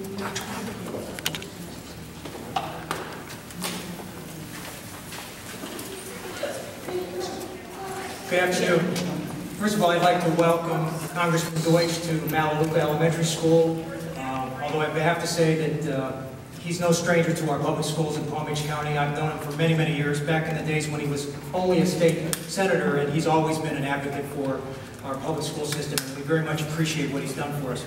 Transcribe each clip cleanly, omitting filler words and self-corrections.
Good afternoon. First of all, I'd like to welcome Congressman Deutch to Malaluka Elementary School. Although I have to say that he's no stranger to our public schools in Palm Beach County. I've known him for many, many years, back in the days when he was only a state senator, and he's always been an advocate for our public school system, and we very much appreciate what he's done for us.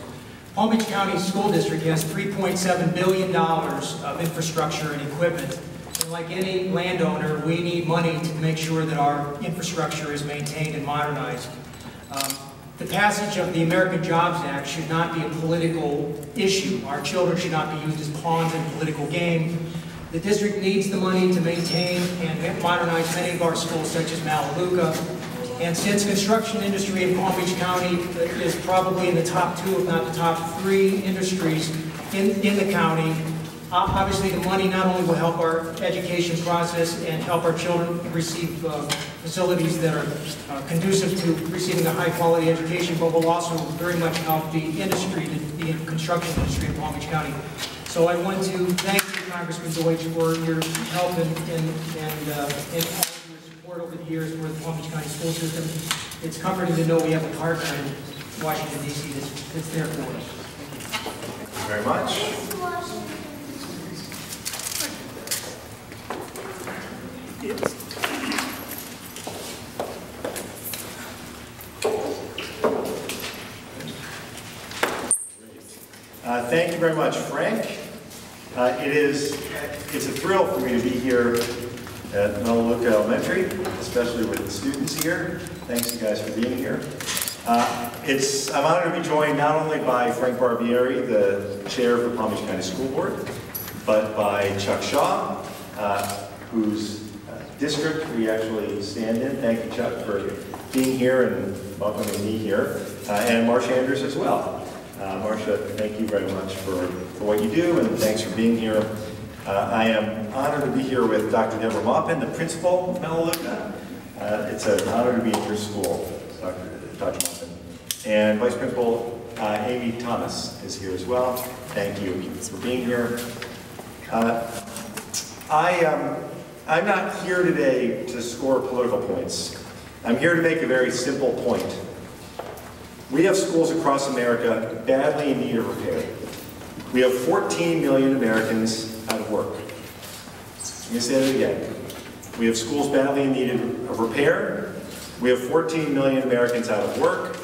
Palm Beach County School District has $3.7 billion of infrastructure and equipment. And like any landowner, we need money to make sure that our infrastructure is maintained and modernized. The passage of the American Jobs Act should not be a political issue. Our children should not be used as pawns in a political game. The district needs the money to maintain and modernize many of our schools, such as Malaluka. And since construction industry in Palm Beach County is probably in the top 2, if not the top 3 industries in the county, obviously the money not only will help our education process and help our children receive facilities that are conducive to receiving a high-quality education, but will also very much help the industry, the construction industry in Palm Beach County. So I want to thank you, Congressman Deutch, for your help and all of your support over the years for the Palm Beach County school system. It's comforting to know we have a partner in Washington, D.C. that's there for us. Thank you very much. Thank you very much, Frank. It's a thrill for me to be here at Malaluka Elementary, especially with the students here. Thanks you guys for being here. I'm honored to be joined not only by Frank Barbieri, the chair of the Palm Beach County School Board, but by Chuck Shaw, whose district we actually stand in. Thank you, Chuck, for being here and welcoming me here, and Marcia Andrews as well. Marcia, thank you very much for what you do, and thanks for being here. I am honored to be here with Dr. Deborah Maupin, the principal of Malaluka. It's an honor to be in your school, Dr. Maupin. And Vice Principal Amy Thomas is here as well. Thank you for being here. I'm not here today to score political points. I'm here to make a very simple point. We have schools across America badly in need of repair. We have 14 million Americans out of work. Let me say that again. We have schools badly in need of repair. We have 14 million Americans out of work.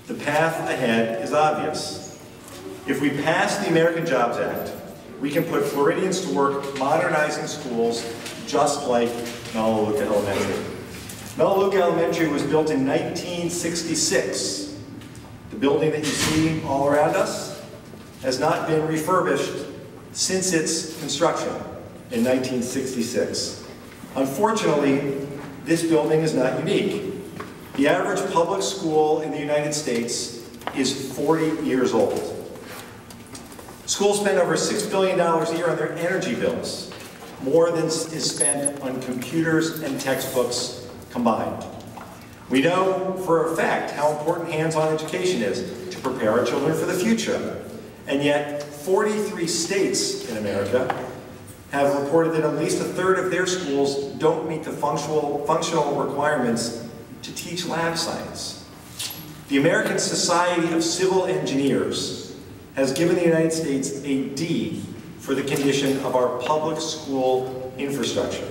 The path ahead is obvious. If we pass the American Jobs Act, we can put Floridians to work modernizing schools just like Malaluka Elementary. Malaluka Elementary was built in 1966. The building that you see all around us has not been refurbished since its construction in 1966. Unfortunately, this building is not unique. The average public school in the United States is 40 years old. Schools spend over $6 billion a year on their energy bills, more than is spent on computers and textbooks combined. We know for a fact how important hands-on education is to prepare our children for the future. And yet, 43 states in America have reported that at least a third of their schools don't meet the functional requirements to teach lab science. The American Society of Civil Engineers has given the United States a D for the condition of our public school infrastructure.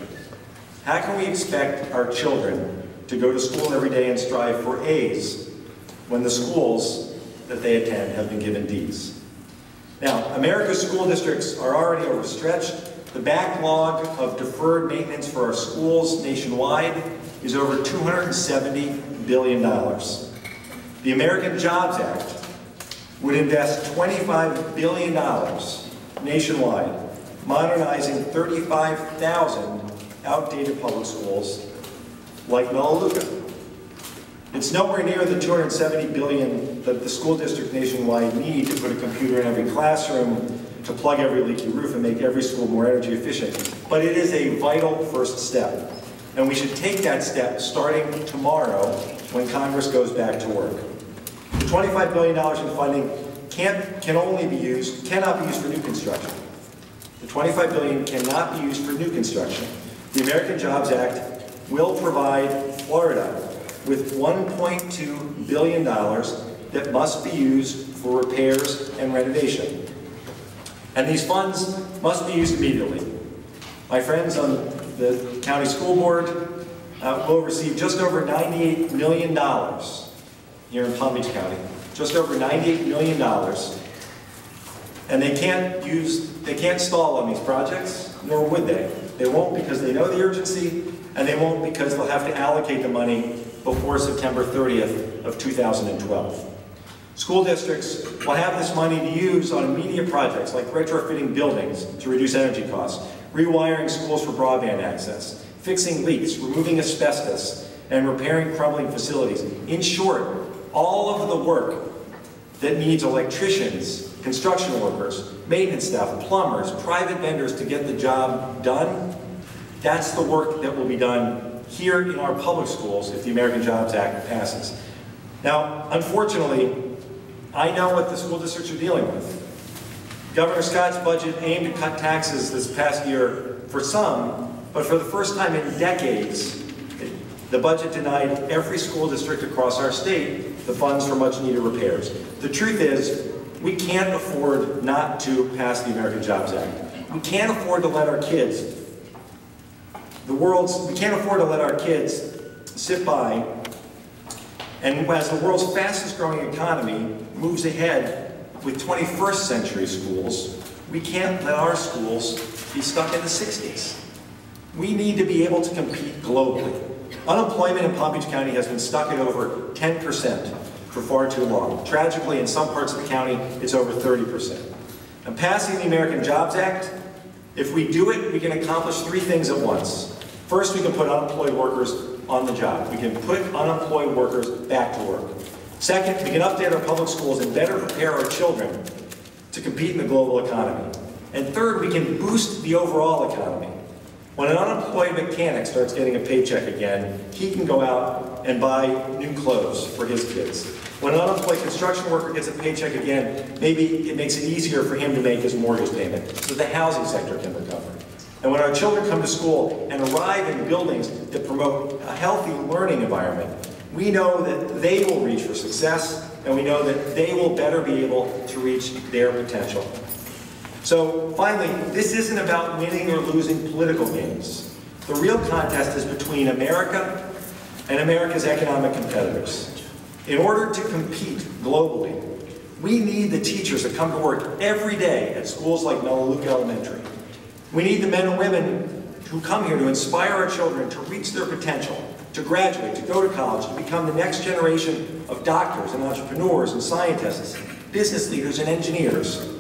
How can we expect our children to go to school every day and strive for A's when the schools that they attend have been given D's? Now, America's school districts are already overstretched. The backlog of deferred maintenance for our schools nationwide is over $270 billion. The American Jobs Act would invest $25 billion nationwide, modernizing 35,000 outdated public schools like Malaluka. It's nowhere near the $270 billion that the school district nationwide need to put a computer in every classroom, to plug every leaky roof and make every school more energy efficient. But it is a vital first step. And we should take that step starting tomorrow when Congress goes back to work. The $25 billion in funding cannot be used for new construction. The $25 billion cannot be used for new construction. The American Jobs Act will provide Florida with $1.2 billion that must be used for repairs and renovation. And these funds must be used immediately. My friends on the county school board will receive just over $98 million here in Palm Beach County. Just over $98 million. And they can't stall on these projects, nor would they. They won't because they know the urgency, and they won't because they'll have to allocate the money before September 30th of 2012. School districts will have this money to use on immediate projects like retrofitting buildings to reduce energy costs, rewiring schools for broadband access, fixing leaks, removing asbestos, and repairing crumbling facilities. In short, all of the work that needs electricians, construction workers, maintenance staff, plumbers, private vendors to get the job done, that's the work that will be done here in our public schools if the American Jobs Act passes. Now, unfortunately, I know what the school districts are dealing with. Governor Scott's budget aimed to cut taxes this past year for some, but for the first time in decades, the budget denied every school district across our state the funds for much needed repairs. The truth is, we can't afford not to pass the American Jobs Act. We can't afford to let our kids, we can't afford to let our kids sit by, and as the world's fastest growing economy moves ahead with 21st century schools, we can't let our schools be stuck in the 60s. We need to be able to compete globally. Unemployment in Palm Beach County has been stuck at over 10% for far too long. Tragically, in some parts of the county, it's over 30%. And passing the American Jobs Act, if we do it, we can accomplish three things at once. First, we can put unemployed workers on the job. We can put unemployed workers back to work. Second, we can update our public schools and better prepare our children to compete in the global economy. And third, we can boost the overall economy. When an unemployed mechanic starts getting a paycheck again, he can go out and buy new clothes for his kids. When an unemployed construction worker gets a paycheck again, maybe it makes it easier for him to make his mortgage payment so the housing sector can recover. And when our children come to school and arrive in buildings that promote a healthy learning environment, we know that they will reach for success, and we know that they will better be able to reach their potential. So finally, this isn't about winning or losing political games. The real contest is between America and America's economic competitors. In order to compete globally, we need the teachers that come to work every day at schools like Melaleuca Elementary. We need the men and women who come here to inspire our children to reach their potential, to graduate, to go to college, to become the next generation of doctors and entrepreneurs and scientists, business leaders and engineers.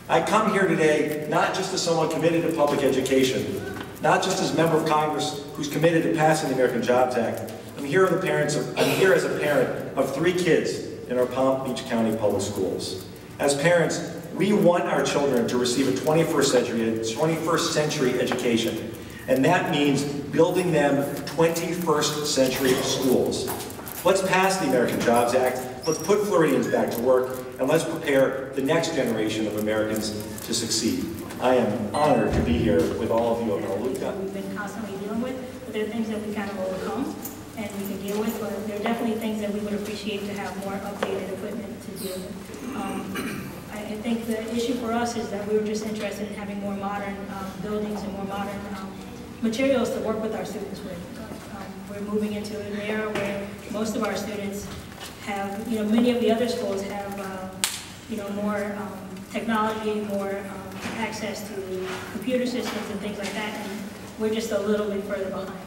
I come here today not just as someone committed to public education, not just as a member of Congress who's committed to passing the American Jobs Act. I'm here as a parent of 3 kids in our Palm Beach County public schools. As parents, we want our children to receive a 21st century education. And that means building them 21st century schools. Let's pass the American Jobs Act, let's put Floridians back to work, and let's prepare the next generation of Americans to succeed. I am honored to be here with all of you at Melaleuca. We've been constantly dealing with, but there are things that we kind of overcome and we can deal with, but there are definitely things that we would appreciate to have more updated equipment to deal with. I think the issue for us is that we were just interested in having more modern buildings and more modern materials to work with our students with. We're moving into an era where most of our students have, many of the other schools have, more technology, more access to computer systems and things like that, and we're just a little bit further behind.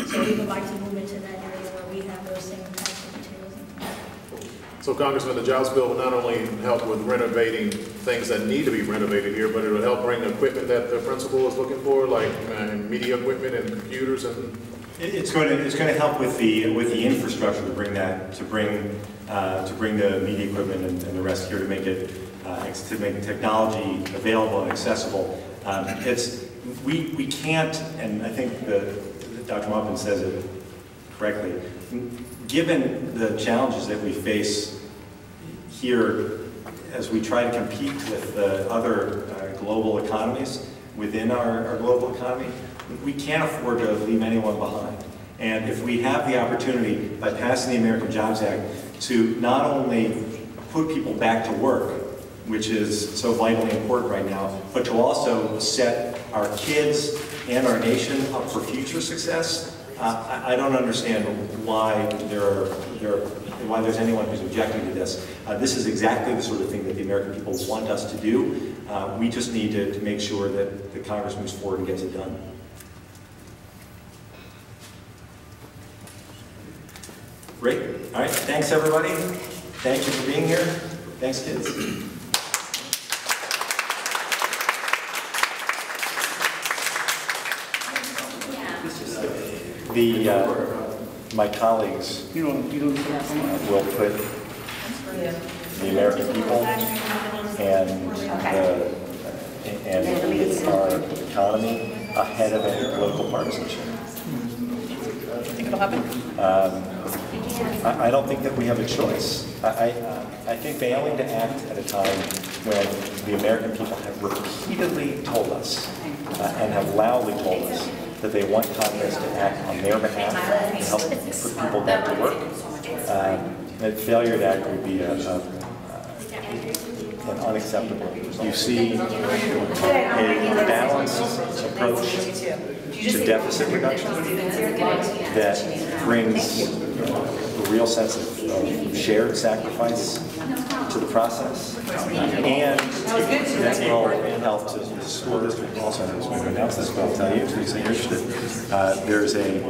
So we would like to move into that area where we have those same types of materials. So Congressman, the jobs bill will not only help with renovating things that need to be renovated here, but it will help bring the equipment that the principal is looking for, like media equipment and computers and. It's going to help with the infrastructure to bring the media equipment and the rest here to make technology available and accessible. We can't, and I think Dr. Maupin says it correctly. Given the challenges that we face here as we try to compete with the other global economies within our global economy, we can't afford to leave anyone behind. And if we have the opportunity, by passing the American Jobs Act, to not only put people back to work, which is so vitally important right now, but to also set our kids and our nation up for future success, I don't understand why why there's anyone who's objecting to this. This is exactly the sort of thing that the American people want us to do. We just need to make sure that the Congress moves forward and gets it done. Great. All right. Thanks, everybody. Thank you for being here. Thanks, kids. My colleagues will put the American people and our economy ahead of any political partisanship. Think it'll happen? I don't think that we have a choice. I think failing to act at a time when the American people have repeatedly told us and have loudly told us that they want Congress to act on their behalf and help put people back to work, that failure to act would be an unacceptable. You see a balanced approach to deficit reduction that brings a real sense of shared sacrifice to the process, and that will help to the school district also. I was going to announce this, but I'll tell you, in case you're interested. There's a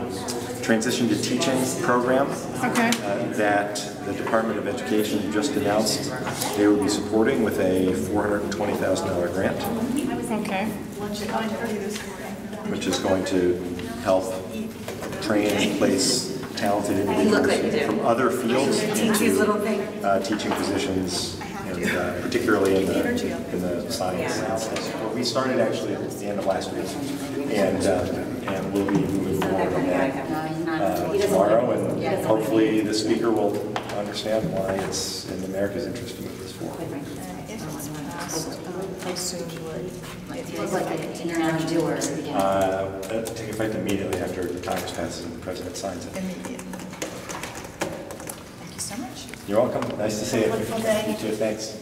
transition to teaching program that the Department of Education just announced they will be supporting with a $420,000 grant. Okay. Which is going to help train and place talented individuals from other fields into teaching positions, and particularly in the science. Well, we started actually at the end of last week, and we'll be moving forward on that tomorrow, and hopefully the speaker will understand why it's in America's interest to move this forward. How soon would Take effect immediately after the Congress passes and the President signs it. Immediately. Thank you so much. You're welcome. Nice to see you. Wonderful day. You too. Thanks.